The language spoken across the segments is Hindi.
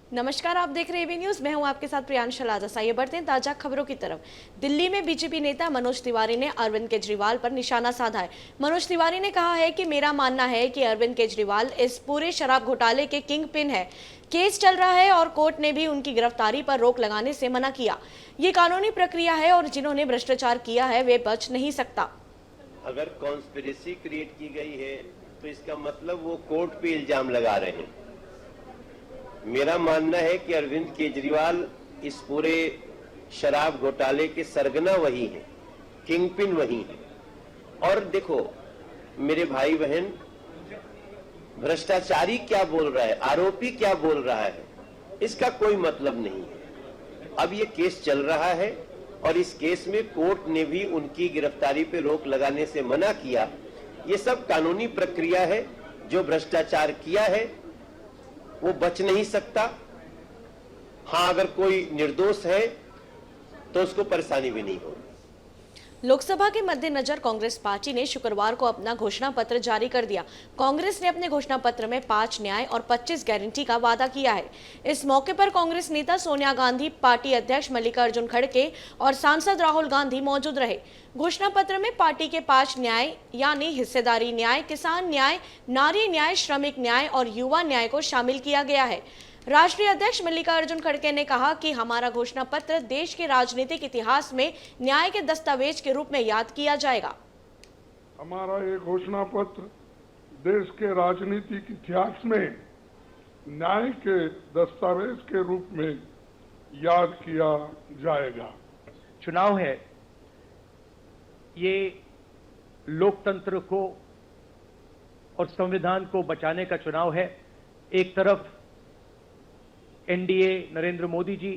नमस्कार, आप देख रहे हैं एबी न्यूज। मैं हूं आपके साथ प्रियांश लाजा। आइए बढ़ते हैं ताजा खबरों की तरफ। दिल्ली में बीजेपी नेता मनोज तिवारी ने अरविंद केजरीवाल पर निशाना साधा है। मनोज तिवारी ने कहा है कि मेरा मानना है कि अरविंद केजरीवाल इस पूरे शराब घोटाले के किंग पिन है। केस चल रहा है और कोर्ट ने भी उनकी गिरफ्तारी पर रोक लगाने से मना किया। ये कानूनी प्रक्रिया है और जिन्होंने भ्रष्टाचार किया है वे बच नहीं सकता। अगर कॉन्स्पिरेसी क्रिएट की गई है तो इसका मतलब वो कोर्ट पे इल्जाम लगा रहे हैं। मेरा मानना है कि अरविंद केजरीवाल इस पूरे शराब घोटाले के सरगना वही हैं, किंगपिन वही हैं। और देखो मेरे भाई बहन, भ्रष्टाचारी क्या बोल रहा है, आरोपी क्या बोल रहा है, इसका कोई मतलब नहीं है। अब ये केस चल रहा है और इस केस में कोर्ट ने भी उनकी गिरफ्तारी पे रोक लगाने से मना किया। ये सब कानूनी प्रक्रिया है। जो भ्रष्टाचार किया है वो बच नहीं सकता। हाँ, अगर कोई निर्दोष है तो उसको परेशानी भी नहीं होगी। लोकसभा के मद्देनजर कांग्रेस पार्टी ने शुक्रवार को अपना घोषणा पत्र जारी कर दिया। कांग्रेस ने अपने घोषणा पत्र में 5 न्याय और 25 गारंटी का वादा किया है। इस मौके पर कांग्रेस नेता सोनिया गांधी, पार्टी अध्यक्ष मल्लिकार्जुन खड़गे और सांसद राहुल गांधी मौजूद रहे। घोषणा पत्र में पार्टी के 5 न्याय यानी हिस्सेदारी न्याय, किसान न्याय, नारी न्याय, श्रमिक न्याय और युवा न्याय को शामिल किया गया है। राष्ट्रीय अध्यक्ष मल्लिकार्जुन खड़गे ने कहा कि हमारा घोषणा पत्र देश के राजनीतिक इतिहास में न्याय के दस्तावेज के रूप में याद किया जाएगा। हमारा ये घोषणा पत्र देश के राजनीतिक इतिहास में न्याय के दस्तावेज के रूप में याद किया जाएगा। चुनाव है, ये लोकतंत्र को और संविधान को बचाने का चुनाव है। एक तरफ एनडीए नरेंद्र मोदी जी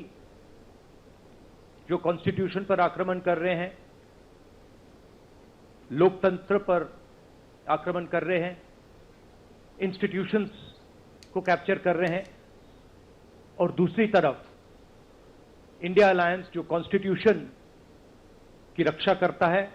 जो कॉन्स्टिट्यूशन पर आक्रमण कर रहे हैं, लोकतंत्र पर आक्रमण कर रहे हैं, इंस्टीट्यूशंस को कैप्चर कर रहे हैं, और दूसरी तरफ इंडिया अलायंस जो कॉन्स्टिट्यूशन की रक्षा करता है,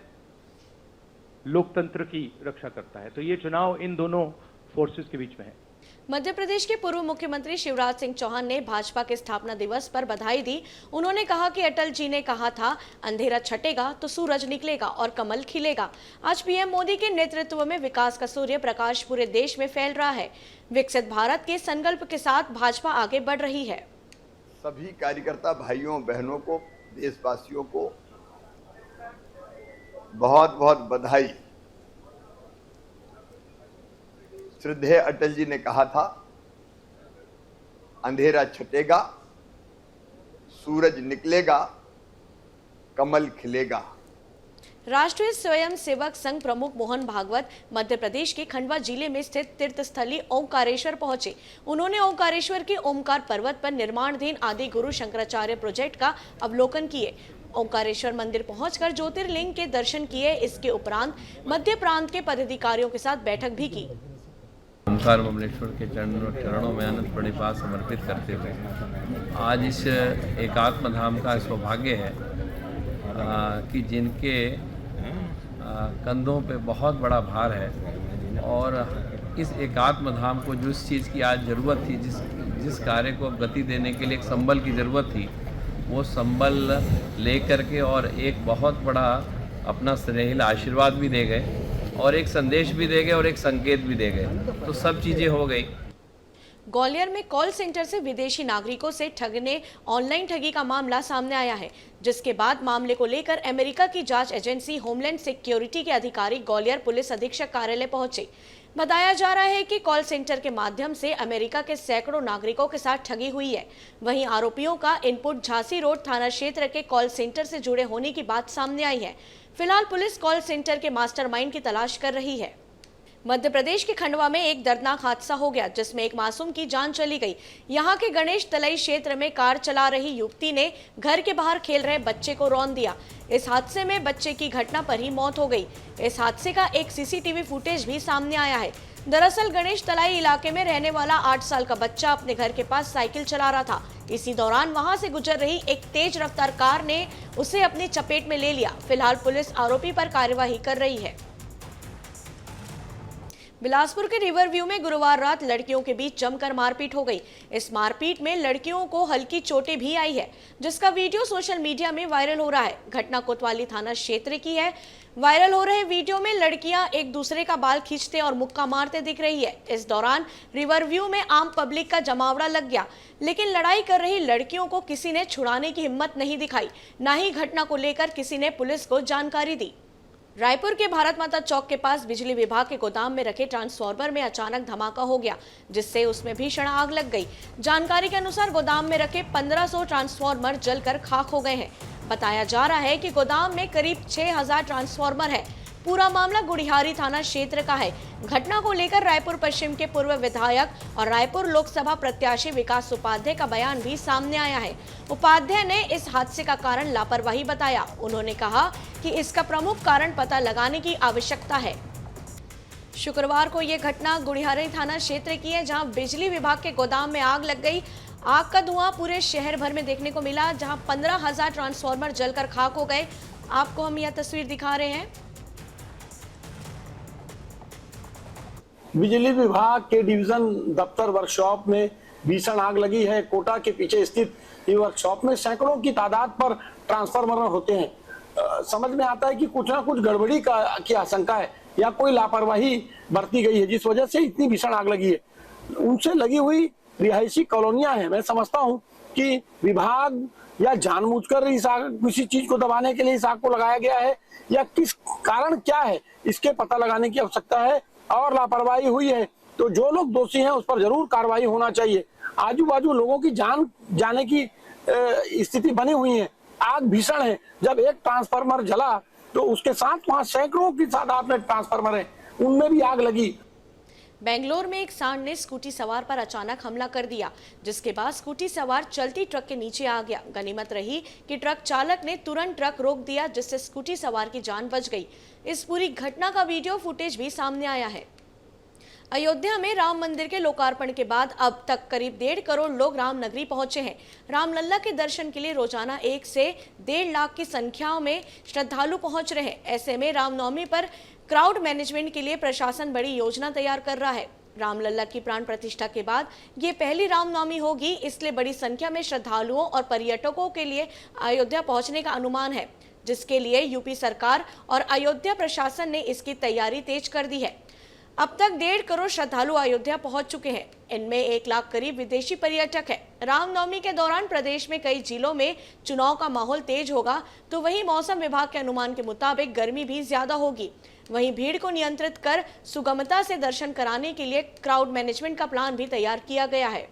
लोकतंत्र की रक्षा करता है। तो ये चुनाव इन दोनों फोर्सेस के बीच में है। मध्य प्रदेश के पूर्व मुख्यमंत्री शिवराज सिंह चौहान ने भाजपा के स्थापना दिवस पर बधाई दी। उन्होंने कहा कि अटल जी ने कहा था, अंधेरा छटेगा तो सूरज निकलेगा और कमल खिलेगा। आज पीएम मोदी के नेतृत्व में विकास का सूर्य प्रकाश पूरे देश में फैल रहा है। विकसित भारत के संकल्प के साथ भाजपा आगे बढ़ रही है। सभी कार्यकर्ता भाइयों बहनों को, देशवासियों को बहुत बहुत बधाई। श्रद्धेय अटल जी ने कहा था, अंधेरा छटेगा, सूरज निकलेगा, कमल खिलेगा। राष्ट्रीय स्वयंसेवक संघ प्रमुख मोहन भागवत मध्य प्रदेश के खंडवा जिले में स्थित तीर्थस्थली ओंकारेश्वर पहुंचे। उन्होंने ओंकारेश्वर के ओंकार पर्वत पर निर्माणाधीन आदि गुरु शंकराचार्य प्रोजेक्ट का अवलोकन किए। ओंकारेश्वर मंदिर पहुंचकर ज्योतिर्लिंग के दर्शन किए। इसके उपरांत मध्य प्रांत के पदाधिकारियों के साथ बैठक भी की। ओंकार बमलेश्वर के चरणों में अनंत प्रणिपात समर्पित करते हुए आज इस एकात्म धाम का सौभाग्य है कि जिनके कंधों पे बहुत बड़ा भार है, और इस एकात्म धाम को जिस चीज़ की आज ज़रूरत थी, जिस कार्य को गति देने के लिए एक संबल की ज़रूरत थी, वो संबल ले करके और एक बहुत बड़ा अपना स्नेहिल आशीर्वाद भी दे गए और एक संदेश भी दे गए और एक संकेत भी दे गए। तो सब चीज़ें हो गई। ग्वालियर में कॉल सेंटर से विदेशी नागरिकों से ठगने ऑनलाइन ठगी का मामला सामने आया है, जिसके बाद मामले को लेकर अमेरिका की जांच एजेंसी होमलैंड सिक्योरिटी के अधिकारी ग्वालियर पुलिस अधीक्षक कार्यालय पहुंचे। बताया जा रहा है कि कॉल सेंटर के माध्यम से अमेरिका के सैकड़ों नागरिकों के साथ ठगी हुई है। वहीं आरोपियों का इनपुट झांसी रोड थाना क्षेत्र के कॉल सेंटर से जुड़े होने की बात सामने आई है। फिलहाल पुलिस कॉल सेंटर के मास्टरमाइंड की तलाश कर रही है। मध्य प्रदेश के खंडवा में एक दर्दनाक हादसा हो गया, जिसमें एक मासूम की जान चली गई। यहां के गणेश तलाई क्षेत्र में कार चला रही युवती ने घर के बाहर खेल रहे बच्चे को रौंद दिया। इस हादसे में बच्चे की घटना पर ही मौत हो गई। इस हादसे का एक सीसीटीवी फुटेज भी सामने आया है। दरअसल गणेश तलाई इलाके में रहने वाला 8 साल का बच्चा अपने घर के पास साइकिल चला रहा था। इसी दौरान वहां से गुजर रही एक तेज रफ्तार कार ने उसे अपनी चपेट में ले लिया। फिलहाल पुलिस आरोपी पर कार्यवाही कर रही है। बिलासपुर के रिवर व्यू में गुरुवार रात लड़कियों के बीच जमकर मारपीट हो गई। इस मारपीट में लड़कियों को हल्की चोटें भी आई है, जिसका वीडियो सोशल मीडिया में वायरल हो रहा है। घटना कोतवाली थाना क्षेत्र की है। वायरल हो रहे वीडियो में लड़कियां एक दूसरे का बाल खींचते और मुक्का मारते दिख रही है। इस दौरान रिवर व्यू में आम पब्लिक का जमावड़ा लग गया, लेकिन लड़ाई कर रही लड़कियों को किसी ने छुड़ाने की हिम्मत नहीं दिखाई, न ही घटना को लेकर किसी ने पुलिस को जानकारी दी। रायपुर के भारत माता चौक के पास बिजली विभाग के गोदाम में रखे ट्रांसफार्मर में अचानक धमाका हो गया, जिससे उसमें भीषण आग लग गई। जानकारी के अनुसार गोदाम में रखे 1500 ट्रांसफार्मर जलकर खाक हो गए हैं। बताया जा रहा है कि गोदाम में करीब 6000 ट्रांसफार्मर है। पूरा मामला गुड़ियारी थाना क्षेत्र का है। घटना को लेकर रायपुर पश्चिम के पूर्व विधायक और रायपुर लोकसभा प्रत्याशी विकास उपाध्याय का बयान भी सामने आया है। उपाध्याय ने इस हादसे का कारण लापरवाही बताया। उन्होंने कहा कि इसका प्रमुख कारण पता लगाने की आवश्यकता है। शुक्रवार को यह घटना गुड़ियारी थाना क्षेत्र की है, जहां बिजली विभाग के गोदाम में आग लग गई। आग का धुआं पूरे शहर भर में देखने को मिला, जहां 15,000 ट्रांसफार्मर जलकर खाक हो गए। आपको हम यह तस्वीर दिखा रहे हैं। बिजली विभाग के डिवीजन दफ्तर वर्कशॉप में भीषण आग लगी है। कोटा के पीछे स्थित ये वर्कशॉप में सैकड़ों की तादाद पर ट्रांसफार्मर होते हैं। समझ में आता है कि कुछ ना कुछ गड़बड़ी की आशंका है या कोई लापरवाही बरती गई है, जिस वजह से इतनी भीषण आग लगी है। उनसे लगी हुई रिहायशी कॉलोनियां हैं। मैं समझता हूं कि विभाग या जानबूझकर इस आग किसी चीज को दबाने के लिए इस आग को लगाया गया है, या किस कारण क्या है इसके पता लगाने की आवश्यकता है। और लापरवाही हुई है तो जो लोग दोषी हैं उस पर जरूर कार्रवाई होना चाहिए। आजू बाजू लोगों की जान जाने की स्थिति बनी हुई है। आग भीषण है। जब एक ट्रांसफार्मर जला तो उसके साथ वहां सैकड़ों की तादाद में ट्रांसफार्मर है, उनमें भी आग लगी। बेंगलोर में एक सांड ने स्कूटी सवार पर अचानक हमला कर दिया, जिसके बाद स्कूटी सवार चलती ट्रक के नीचे आ गया। गनीमत रही कि ट्रक चालक ने तुरंत ट्रक रोक दिया, जिससे स्कूटी सवार की जान बच गई। इस पूरी घटना का वीडियो फुटेज भी सामने आया है। अयोध्या में राम मंदिर के लोकार्पण के बाद अब तक करीब 1.5 करोड़ लोग रामनगरी पहुंचे हैं। रामलल्ला के दर्शन के लिए रोजाना 1 से 1.5 लाख की संख्या में श्रद्धालु पहुंच रहे हैं। ऐसे में रामनवमी पर क्राउड मैनेजमेंट के लिए प्रशासन बड़ी योजना तैयार कर रहा है। रामलल्ला की प्राण प्रतिष्ठा के बाद ये पहली रामनवमी होगी, इसलिए बड़ी संख्या में श्रद्धालुओं और पर्यटकों के लिए अयोध्या पहुंचने का अनुमान है, जिसके लिए यूपी सरकार और अयोध्या प्रशासन ने इसकी तैयारी तेज कर दी है। अब तक 1.5 करोड़ श्रद्धालु अयोध्या पहुंच चुके हैं। इनमें 1 लाख करीब विदेशी पर्यटक है। रामनवमी के दौरान प्रदेश में कई जिलों में चुनाव का माहौल तेज होगा, तो वहीं मौसम विभाग के अनुमान के मुताबिक गर्मी भी ज्यादा होगी। वहीं भीड़ को नियंत्रित कर सुगमता से दर्शन कराने के लिए क्राउड मैनेजमेंट का प्लान भी तैयार किया गया है।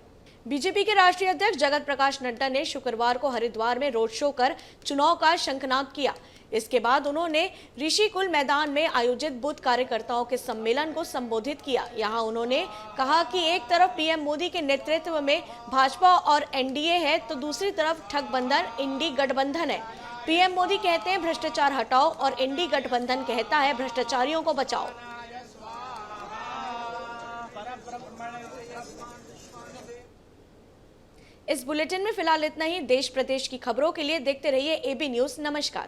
बीजेपी के राष्ट्रीय अध्यक्ष जगत प्रकाश नड्डा ने शुक्रवार को हरिद्वार में रोड शो कर चुनाव का शंखनाद किया। इसके बाद उन्होंने ऋषिकुल मैदान में आयोजित बूथ कार्यकर्ताओं के सम्मेलन को संबोधित किया। यहां उन्होंने कहा कि एक तरफ पीएम मोदी के नेतृत्व में भाजपा और एनडीए है, तो दूसरी तरफ ठगबंधन इंडी गठबंधन है। पीएम मोदी कहते हैं भ्रष्टाचार हटाओ और इंडी गठबंधन कहता है भ्रष्टाचारियों को बचाओ। इस बुलेटिन में फिलहाल इतना ही। देश प्रदेश की खबरों के लिए देखते रहिए एबी न्यूज। नमस्कार।